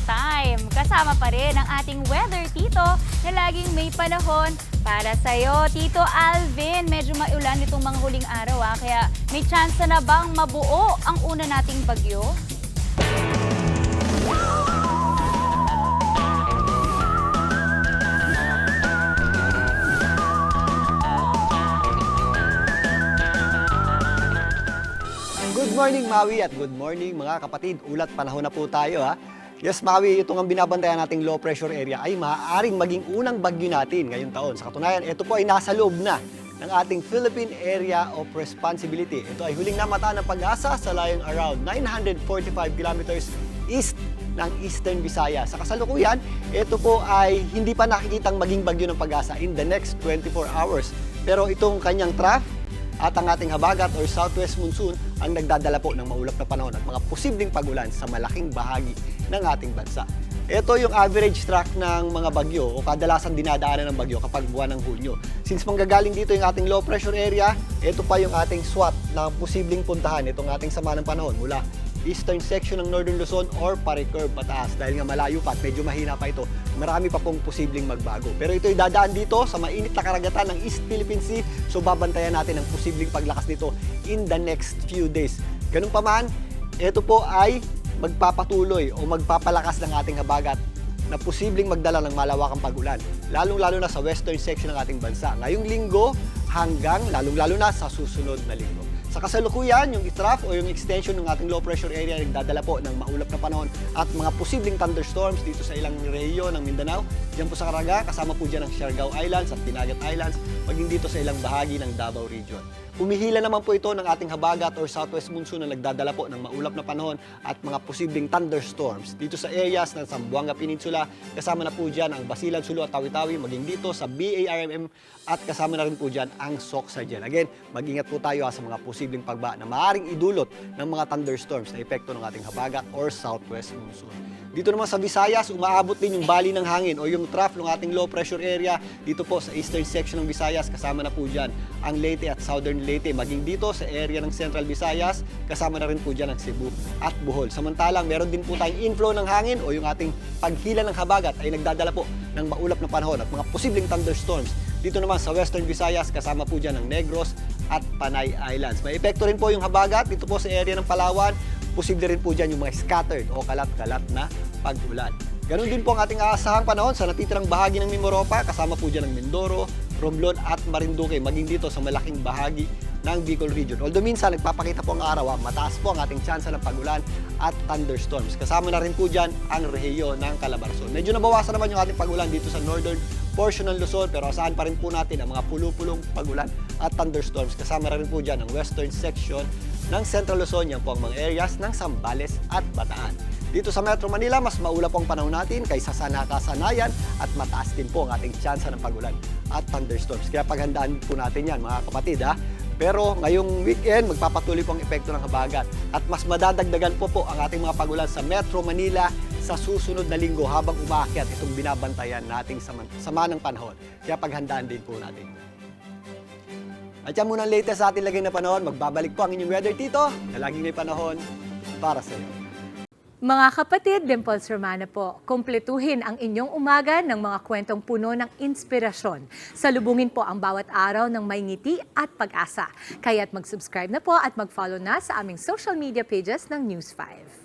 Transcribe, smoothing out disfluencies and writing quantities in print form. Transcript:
time. Kasama pa rin ang ating weather tito na laging may panahon para sa'yo. Tito Alvin, medyo maulan itong mga huling araw kaya may chance na bang mabuo ang una nating bagyo? Good morning, Maui, at good morning mga kapatid. Ulat panahon na po tayo ha. Yes, Maui, itong ang binabantayan nating low pressure area ay maaaring maging unang bagyo natin ngayong taon. Sa katunayan, ito po ay nasa loob na ng ating Philippine Area of Responsibility. Ito ay huling namata ng Pag-asa sa layong around 945 kilometers east ng Eastern Visayas. Sa kasalukuyan, ito po ay hindi pa nakikitang maging bagyo ng Pag-asa in the next 24 hours. Pero itong kanyang trough at ang ating habagat or southwest monsoon ang nagdadala po ng maulap na panahon at mga posibleng pagulan sa malaking bahagi ng ating bansa. Ito yung average track ng mga bagyo o kadalasan dinadaanan ng bagyo kapag buwan ng Hulyo. Since manggagaling dito yung ating low pressure area, ito pa yung ating SWAT na posibleng puntahan itong ating sama ng panahon mula eastern section ng Northern Luzon or Paricurve pataas. Dahil nga malayo pa at medyo mahina pa ito, marami pa pong posibleng magbago. Pero ito ay dadaan dito sa mainit na karagatan ng East Philippine Sea, so babantayan natin ang posibleng paglakas nito in the next few days. Ganun pa man, ito po ay magpapatuloy o magpapalakas ng ating habagat na posibleng magdala ng malawakang pagulan, lalong-lalo na sa western section ng ating bansa. Ngayong linggo hanggang lalong-lalo na sa susunod na linggo. Sa kasalukuyan, yung trough o yung extension ng ating low pressure area ay nagdadala po ng maulap na panahon at mga posibleng thunderstorms dito sa ilang rehiyon ng Mindanao. Diyan po sa Caraga, kasama po dyan ang Siargao Islands at Dinagat Islands, maging dito sa ilang bahagi ng Davao Region. Humihila naman po ito ng ating habagat or southwest monsoon na nagdadala po ng maulap na panahon at mga posibleng thunderstorms dito sa areas ng Zamboanga Peninsula. Kasama na po dyan ang Basilan, Sulu at Tawi-Tawi, maging dito sa BARMM at kasama na rin po dyan ang Soxargen. Again, mag-ingat po tayo sa mga posibleng pagba na maaaring idulot ng mga thunderstorms na epekto ng ating habagat or southwest monsoon. Dito naman sa Visayas, umaabot din yung bali ng hangin o yung trough ng ating low pressure area dito po sa eastern section ng Visayas. Kasama na po dyan ang Leyte at Southern Leyte. Maging dito sa area ng Central Visayas, kasama na rin po dyan ang Cebu at Bohol. Samantalang, meron din po tayong inflow ng hangin o yung ating paghila ng habagat ay nagdadala po ng maulap na panahon at mga posibleng thunderstorms. Dito naman sa Western Visayas, kasama po dyan ang Negros at Panay Islands. May epekto rin po yung habagat dito po sa area ng Palawan. Posible rin po dyan yung mga scattered o kalat-kalat na pag-ulan. Ganon din po ang ating aasahang panahon sa natitirang bahagi ng Mimaropa, kasama po dyan ang Mindoro, Romblon at Marinduque, maging dito sa malaking bahagi ng Bicol Region. Although minsan nagpapakita po ang araw, mataas po ang ating tsansa ng pag-ulan at thunderstorms. Kasama na rin po dyan ang rehiyon ng Calabarzon. Medyo nabawasan naman yung ating pag-ulan dito sa northern portion ng Luzon, pero asahan pa rin po natin ang mga pulo-pulong pag-ulan at thunderstorms. Kasama na rin po dyan ang western section ng Central Luzon, yan po ang mga areas ng Zambales at Bataan. Dito sa Metro Manila, mas maulap po ang panahon natin kaysa sa nakasanayan at mataas din po ang ating tsansa ng pag-ulan at thunderstorms. Kaya paghandaan po natin yan mga kapatid ha. Pero ngayong weekend, magpapatuloy po ang epekto ng habagat at mas madadagdagan po ang ating mga pagulan sa Metro Manila sa susunod na linggo habang umaakyat itong binabantayan nating sama ng panahon. Kaya paghandaan din po natin. At yan muna ang latest sa ating lagay na panahon. Magbabalik po ang inyong weather tito na laging may panahon para sa iyo. Mga kapatid, Dimples Romana po, kumpletuhin ang inyong umaga ng mga kwentong puno ng inspirasyon. Salubungin po ang bawat araw ng may ngiti at pag-asa. Kaya't mag-subscribe na po at mag-follow na sa aming social media pages ng News 5.